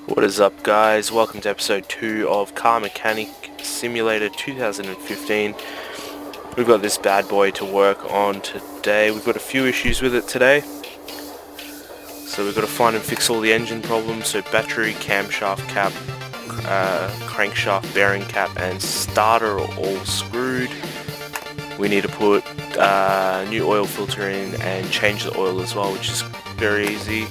What is up, guys? Welcome to episode 2 of Car Mechanic Simulator 2015. We've got this bad boy to work on today. We've got a few issues with it today. So we've got to find and fix all the engine problems. So battery, camshaft cap, crankshaft bearing cap and starter are all screwed. We need to put a new oil filter in and change the oil as well, which is very easy.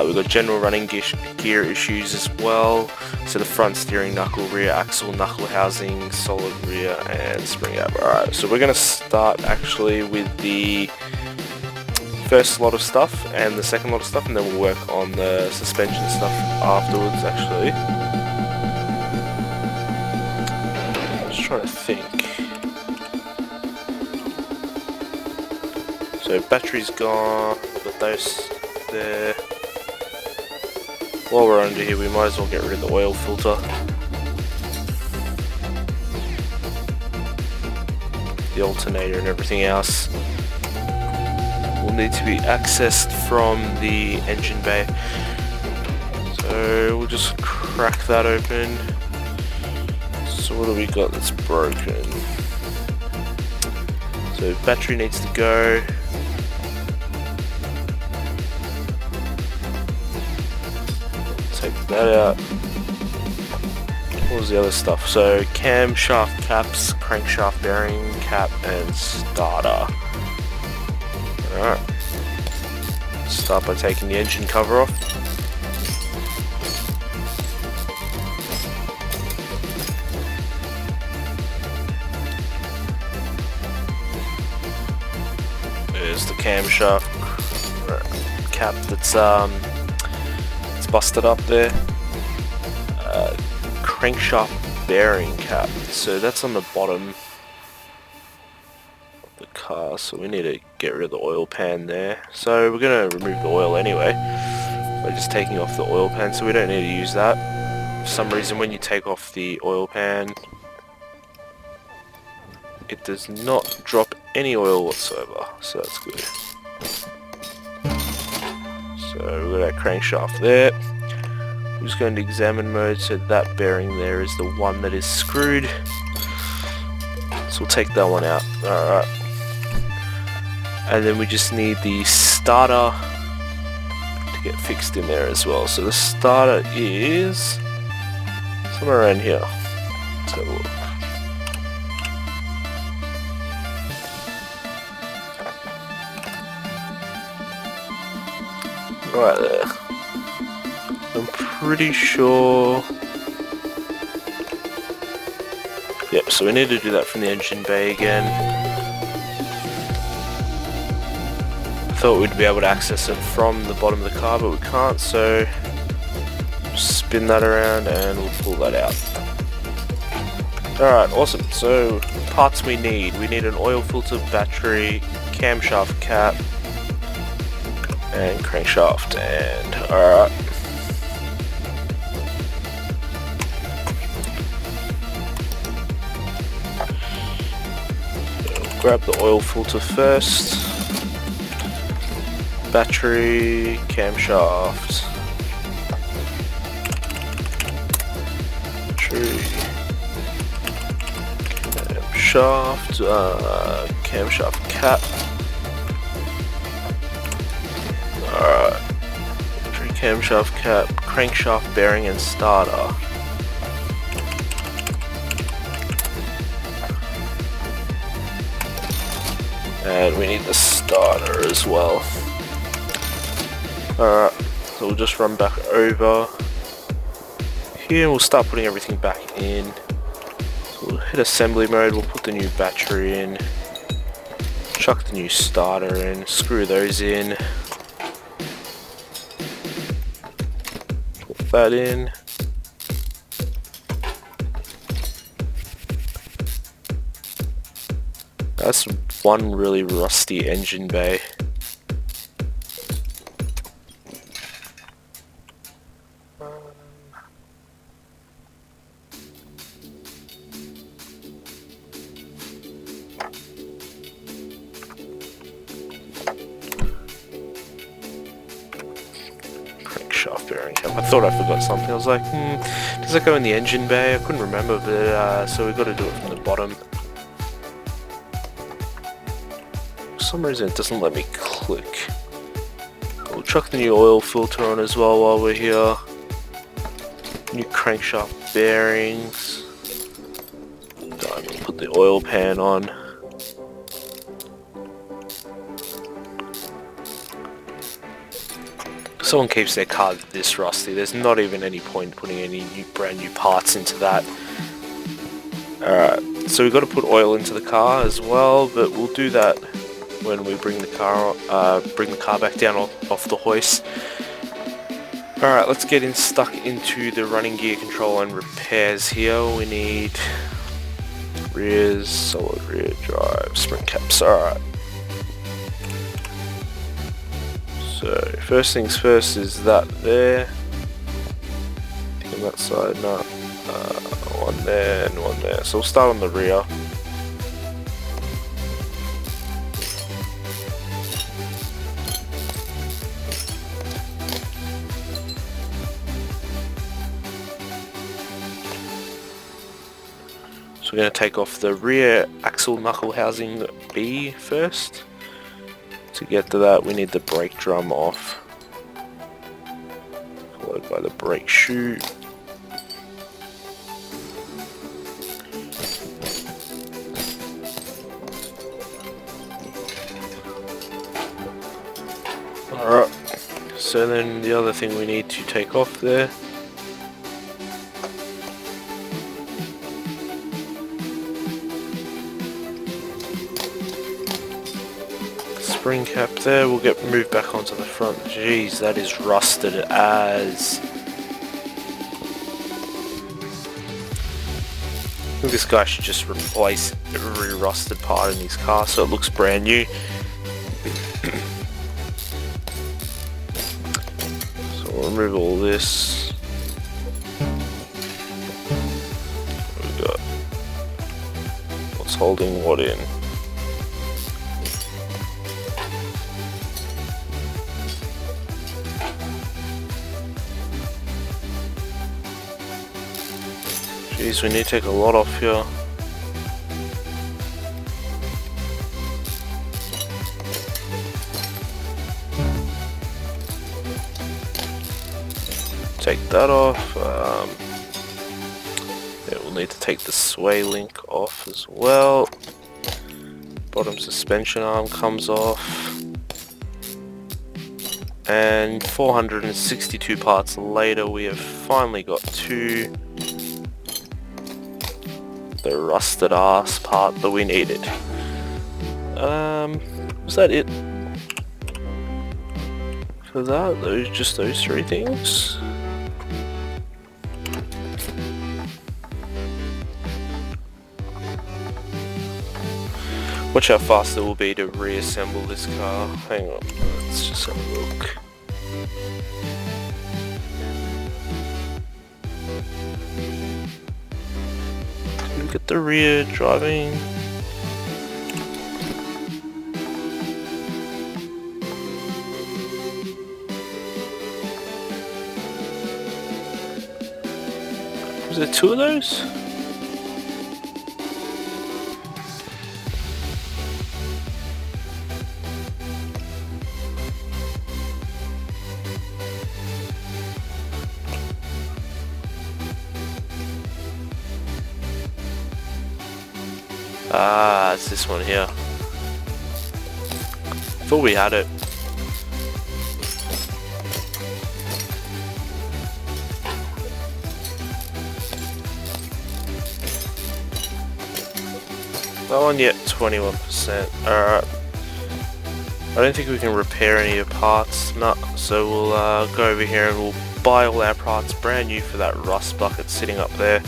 We've got general running gear issues as well. So the front steering knuckle, rear axle, knuckle housing, solid rear and spring ab. Alright, so we're going to start actually with the first lot of stuff and the second lot of stuff, and then we'll work on the suspension stuff afterwards actually. Just trying to think. So battery's gone, we've got those there. While we're under here, we might as well get rid of the oil filter. The alternator and everything else will need to be accessed from the engine bay. So we'll just crack that open. So what do we got that's broken? So battery needs to go. Take that out. What was the other stuff? So camshaft caps, crankshaft bearing cap and starter. Alright. Start by taking the engine cover off. There's the camshaft cap that's busted up there. Crankshaft bearing cap, so that's on the bottom of the car, so we need to get rid of the oil pan there. So we're going to remove the oil anyway by just taking off the oil pan, so we don't need to use that. For some reason when you take off the oil pan it does not drop any oil whatsoever, so that's good. So we've got our crankshaft there. We're just going to examine mode, so that bearing there is the one that is screwed. So we'll take that one out. Alright. And then we just need the starter to get fixed in there as well. So the starter is somewhere around here. Let's have a look. Right there. I'm pretty sure. Yep, so we need to do that from the engine bay again. I thought we'd be able to access it from the bottom of the car, but we can't, so spin that around and we'll pull that out. Alright, awesome. So parts we need an oil filter, battery, camshaft cap and crankshaft, and alright. Grab the oil filter first, battery, camshaft, camshaft cap. Alright, battery, camshaft cap, crankshaft bearing and starter. And we need the starter as well. Alright, so we'll just run back over here and we'll start putting everything back in. So we'll hit assembly mode, we'll put the new battery in, chuck the new starter in, screw those in, put that in. That's one really rusty engine bay. crankshaft bearing cap. I thought I forgot something. I was like, does that go in the engine bay? I couldn't remember, but so we've got to do it from the bottom. For some reason it doesn't let me click. We'll chuck the new oil filter on as well while we're here. New crankshaft bearings. Done. We'll put the oil pan on. Someone keeps their car this rusty, there's not even any point putting any brand new parts into that. Alright, so we've got to put oil into the car as well, but we'll do that when we bring the car back down off the hoist. Alright, let's get stuck into the running gear control and repairs here. We need rears, solid rear drive, spring caps. Alright. So first things first is that there. On that side, no. One there and one there. So we'll start on the rear. So we're going to take off the rear axle knuckle housing B first. To get to that, we need the brake drum off, followed by the brake shoe. Alright, so then the other thing we need to take off there spring cap there, we'll get moved back onto the front. Jeez, that is rusted as... I think this guy should just replace every rusted part in his car so it looks brand new. So we'll remove all this. We've got what's holding what in. Jeez, we need to take a lot off here. Take that off. Yeah, we'll need to take the sway link off as well. Bottom suspension arm comes off. And 462 parts later, we have finally got to the rusted ass part that we needed. Was that it for that? Just those three things? Watch how fast it will be to reassemble this car. Hang on, let's just have a look. Look at the rear driving. Was there two of those? Ah, it's this one here. Thought we had it. That one yet 21%. Alright. I don't think we can repair any of the parts. No. So we'll go over here and we'll buy all our parts brand new for that rust bucket sitting up there.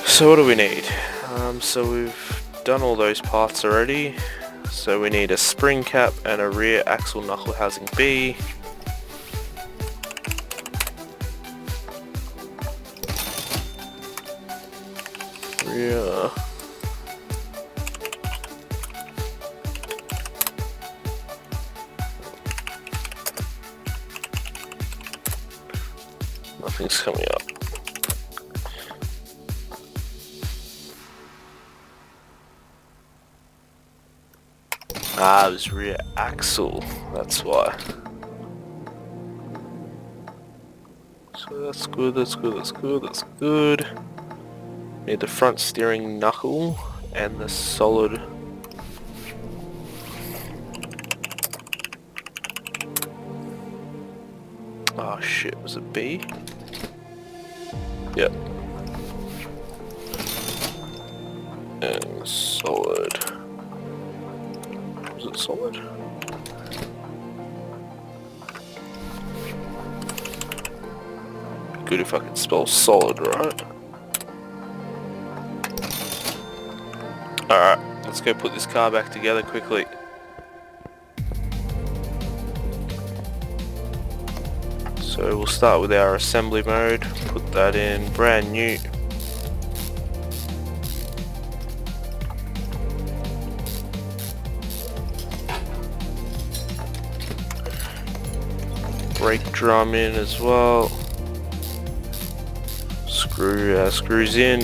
So what do we need? So we've done all those parts already. So we need a spring cap and a rear axle knuckle housing B. Rear. Nothing's coming up. Ah, it was rear axle, that's why. So that's good, that's good, that's good, that's good. Need the front steering knuckle and the solid. Oh shit, was it B? Yep. And solid. Was it solid? Good if I could spell solid right. Alright, let's go put this car back together quickly. So we'll start with our assembly mode, put that in brand new. Brake drum in as well. Screw our screws in.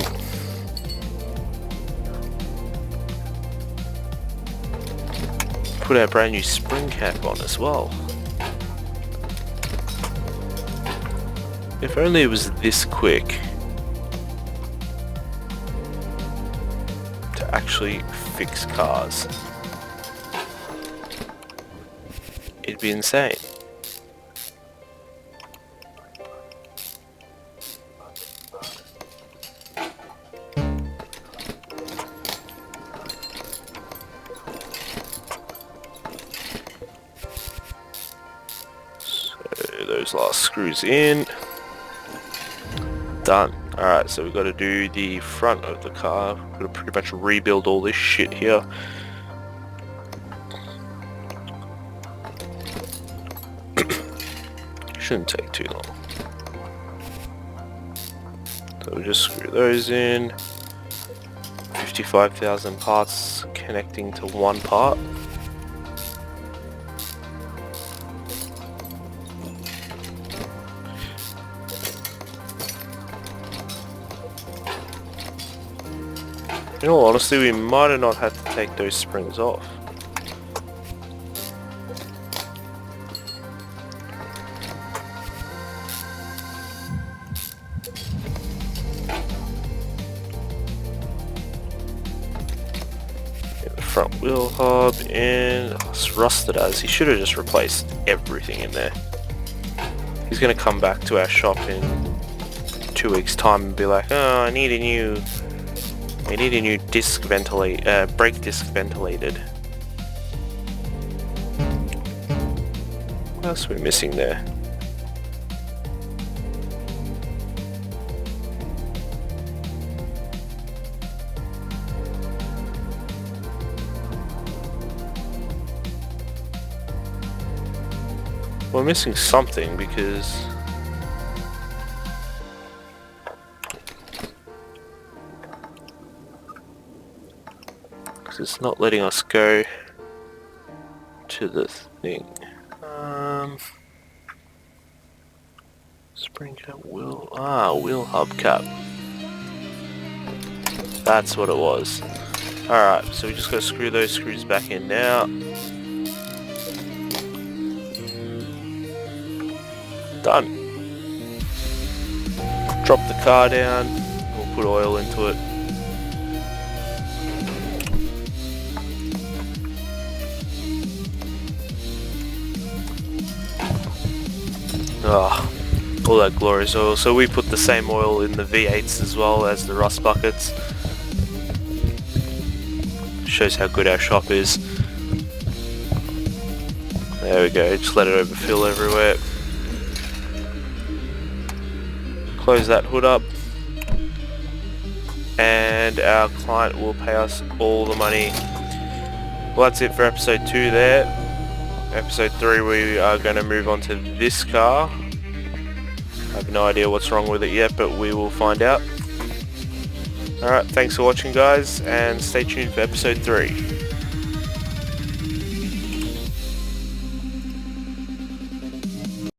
Put our brand new spring cap on as well. If only it was this quick to actually fix cars. It'd be insane. So those last screws in. Done. Alright, so we've got to do the front of the car. We've got to pretty much rebuild all this shit here. Shouldn't take too long. So we'll just screw those in. 55,000 parts connecting to one part. In all honesty, we might have not had to take those springs off. Get the front wheel hub in. Oh, it's rusted as. He should have just replaced everything in there. He's going to come back to our shop in 2 weeks' time and be like, oh, I need a new disc brake disc ventilated. What else are we missing there? We're missing something because it's not letting us go to the thing. Spring cap wheel. Ah, wheel hub cap. That's what it was. Alright, so we just gotta screw those screws back in now. Done. Drop the car down. We'll put oil into it. Oh, all that glorious oil. So we put the same oil in the V8s as well as the rust buckets. Shows how good our shop is. There we go, just let it overfill everywhere. Close that hood up. And our client will pay us all the money. Well, that's it for episode 2 there. Episode 3 we are going to move on to this car. I have no idea what's wrong with it yet, but we will find out. Alright, thanks for watching guys, and stay tuned for episode 3.